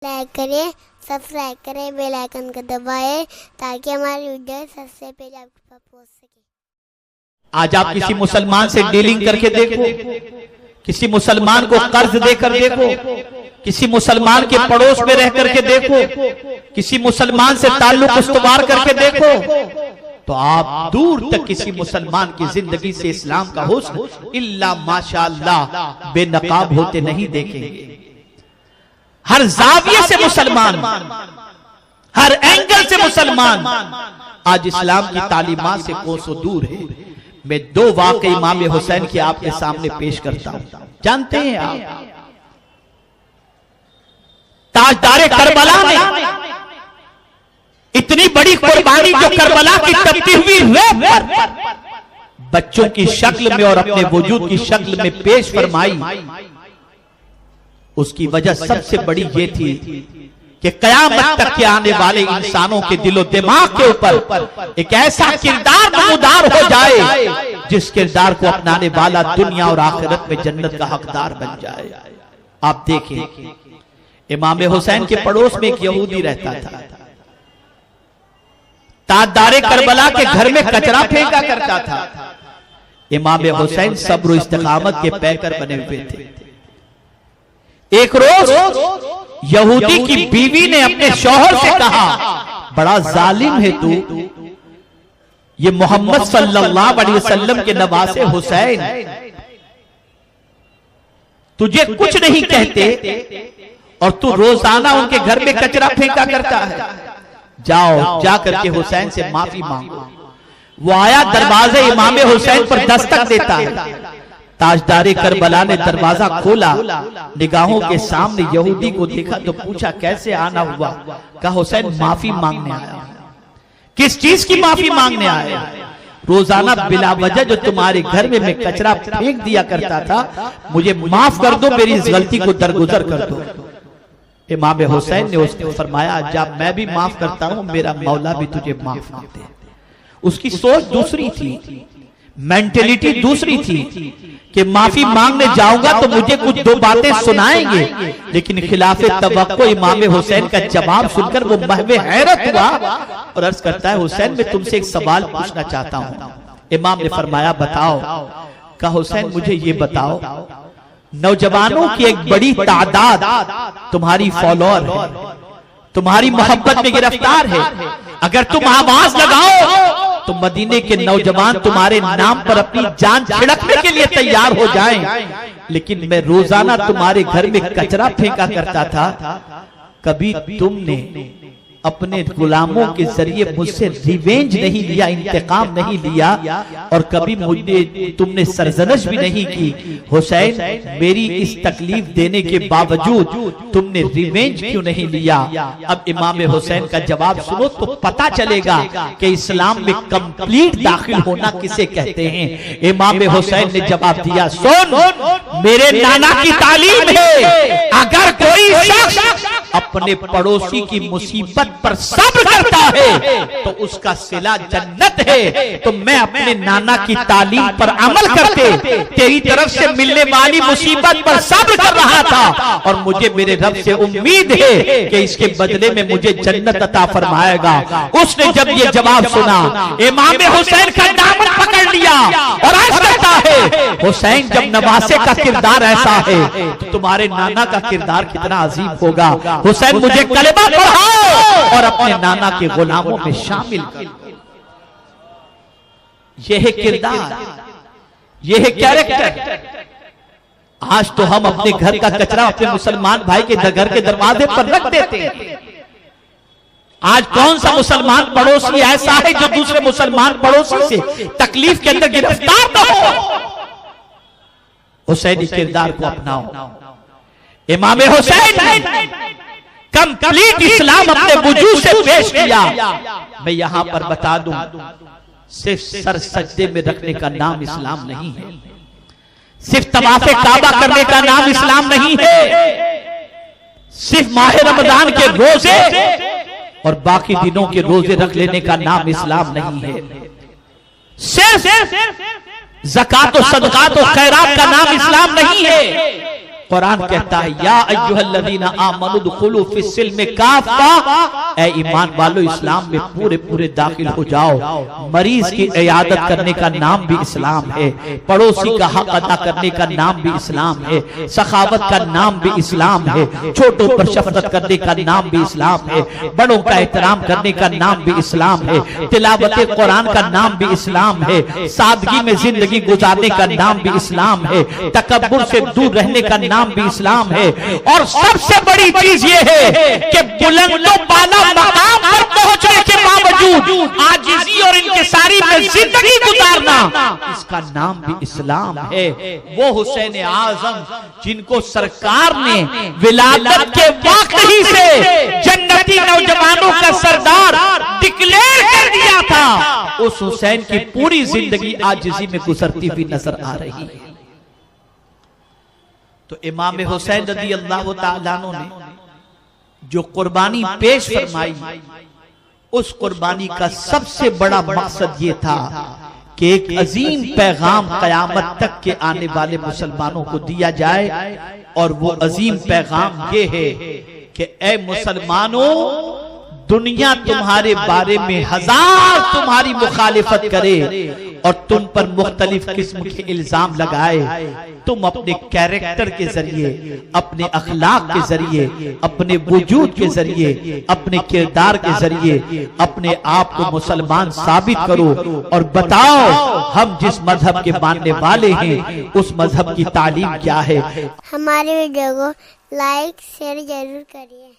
Like करें, subscribe करें, bell icon को दबाएं ताकि हमारी वीडियो सबसे पहले आपके पास पहुंच सके। आज आप किसी मुसलमान से डीलिंग करके देखो, किसी मुसलमान को कर्ज देकर देखो, किसी मुसलमान के पड़ोस में रह करके देखो, किसी मुसलमान से ताल्लुक इस्तवार करके देखो, तो आप दूर तक किसी मुसलमान की जिंदगी से इस्लाम का हुस्न इल्ला माशाअल्लाह बेनकाब होते नहीं देखेंगे। हर जाविये से मुसलमान, हर एंगल से मुसलमान आज इस्लाम की तालीमात से कोसों दूर है। मैं दो वाक़े इमाम हुसैन की आपके सामने पेश करता हूं। जानते हैं आप, ताजदारे करबला में इतनी बड़ी कुर्बानी जो करबला की तपती हुई रेत पर बच्चों की शक्ल में और अपने वजूद की शक्ल में पेश फरमाई, उसकी वजह सबसे बड़ी ये थी कि कयामत तक के आने वाले इंसानों के दिलो दिमाग के ऊपर एक ऐसा किरदार नमूदार हो जाए जिस किरदार को अपनाने वाला दुनिया और आखिरत में जन्नत का हकदार बन जाए। आप देखें, इमाम हुसैन के पड़ोस में एक यहूदी रहता था, ताजदारे करबला के घर में कचरा फेंका करता था। इमाम हुसैन सब्र इस्तिकामत के पैकर बने हुए थे। एक रोज यहूदी की बीवी ने अपने शौहर से कहा, बड़ा जालिम है तू, ये मोहम्मद सल्लल्लाहु अलैहि वसल्लम के नवासे हुसैन तुझे कुछ नहीं कहते और तू रोजाना उनके घर में कचरा फेंका करता है। जाओ, जा करके हुसैन से माफी मांगो। वो आया, दरवाजे इमाम हुसैन पर दस्तक देता है। ताजदारे करबला ने दरवाजा खोला, निगाहों के सामने यहूदी को देखा तो पूछा, कैसे आना हुआ? कहा, हुसैन माफी मांगने आया। किस चीज की माफी मांगने आया? रोजाना बिला वजह जो तुम्हारे घर में मैं कचरा फेंक दिया करता था, मुझे माफ कर दो, मेरी इस गलती को दरगुजर कर दो। इमाम हुसैन ने उसको फरमाया, जब मैं भी माफ करता हूं, मेरा मौला भी तुझे माफ कर दे। उसकी सोच दूसरी थी, मेंटेलिटी दूसरी थी कि माफी मांगने जाऊंगा तो मुझे कुछ दो बातें सुनाएंगे, लेकिन खिलाफे तवक्को इमाम हुसैन का जवाब सुनकर वो महवे हैरत हुआ और अर्ज करता है, हुसैन मैं तुमसे एक सवाल पूछना चाहता हूं। इमाम ने फरमाया, बताओ। कहा, हुसैन मुझे ये बताओ, नौजवानों की एक बड़ी तादाद तुम्हारी फॉलोअर है, तुम्हारी मोहब्बत में गिरफ्तार है, अगर तुम आवाज लगाओ तो मदीने के नौजवान तुम्हारे नाम पर अपनी जान छिड़कने के लिए तैयार हो जाएं, लेकिन मैं रोजाना तुम्हारे घर में कचरा फेंका करता था, कभी तुमने अपने गुलामों के जरिए मुझसे रिवेंज नहीं लिया, इंतकाम नहीं लिया, और कभी मुझे तुमने सरजनश भी नहीं की। हुसैन, मेरी इस तकलीफ देने के बावजूद तुमने रिवेंज क्यों नहीं लिया? अब इमाम हुसैन का जवाब सुनो तो पता चलेगा कि इस्लाम में कंप्लीट दाखिल होना किसे कहते हैं। इमाम हुसैन ने जवाब दिया, सुन, मेरे नाना की तालीम है, अगर कोई शख्स अपने पड़ोसी की मुसीबत पर सब्र करता है तो उसका सिला जन्नत है। तो मैं अपने नाना की तालीम पर अमल करके तेरी तरफ से मिलने वाली मुसीबत पर सब्र कर रहा था, और मुझे मेरे रब से उम्मीद है कि इसके बदले में मुझे जन्नत अता फरमाएगा। उसने जब ये जवाब सुना, इमाम हुसैन का दामन पकड़ लिया और अर्ज करता है, हुसैन जब नवासे का किरदार ऐसा है तो तुम्हारे नाना का किरदार कितना अजीम होगा। हुसैन, मुझे कलेमा पढ़ाओ और अपने नाना के गुलामों में शामिल कर। यह है किरदार, यह है कैरेक्टर। आज तो हम अपने घर का कचरा अपने मुसलमान भाई के घर के दरवाजे पर रख देते हैं। आज कौन सा मुसलमान पड़ोसी ऐसा है जो दूसरे मुसलमान पड़ोसी से तकलीफ के अंदर गिरफ्तार न हो? हुसैनी किरदार को अपनाओ। इमाम हुसैन कंप्लीट इस्लाम अपने वजूद से पेश किया। मैं यहां पर बता दूं, सिर्फ सर सजदे में रखने का नाम इस्लाम नहीं है, सिर्फ तवाफ़े काबा करने का नाम इस्लाम नहीं है, सिर्फ माह रमजान के रोजे और बाकी दिनों के रोजे रख लेने का नाम इस्लाम नहीं है, सिर्फ ज़कात और सदकात और खैरात का नाम इस्लाम नहीं है, कुरान कहता है या अय्युहल्लज़ीना आमनु दुखुलू फिस्सिल्मि काफ़ा, ऐ ईमान वालों इस्लाम में पूरे पूरे दाखिल हो जाओ। मरीज की इयादत करने का नाम भी इस्लाम है, पड़ोसी का हक अदा करने का नाम भी इस्लाम है, सखावत का नाम भी इस्लाम है, छोटों पर शफकत करने का नाम भी इस्लाम है, बड़ों का एहतराम करने का नाम भी इस्लाम है, तिलावत कुरान का नाम भी इस्लाम है, सादगी में जिंदगी गुजारने का नाम भी इस्लाम है, तकब्बुर से दूर रहने का नाम भी इस्लाम है। और सबसे बड़ी चीज ये है कि बुलंदो बाला मकाम पर पहुंचने के बावजूद आजिज़ी और इंकिसारी में जिंदगी गुजारना, इसका नाम भी इस्लाम है। वो हुसैन आजम जिनको सरकार ने विलादत के वक्त ही से जन्नती नौजवानों का सरदार डिक्लेयर कर दिया था, उस हुसैन की पूरी जिंदगी आजिज़ी में गुजरती हुई नजर आ रही है। तो इमाम हुसैन रज़ी अल्लाह तआला अन्हु ने जो कुर्बानी पेश फरमाई, उस कुर्बानी का सबसे बड़ा मकसद ये था कि एक अजीम पैगाम कयामत तक के आने वाले मुसलमानों को दिया जाए। और वो अजीम पैगाम ये है कि ए मुसलमानों, दुनिया तुम्हारे बारे में हजार तुम्हारी मुखालिफत करे और तुम पर मुख्तलिफ किस्म के इल्जाम लगाए, तुम अपने कैरेक्टर के जरिए, अपने अखलाक के जरिए, अपने वजूद के जरिए, अपने किरदार के जरिए अपने आप को मुसलमान साबित करो और बताओ हम जिस मजहब के मानने वाले हैं उस मजहब की तालीम क्या है। हमारे वीडियो को लाइक शेयर जरूर करिए।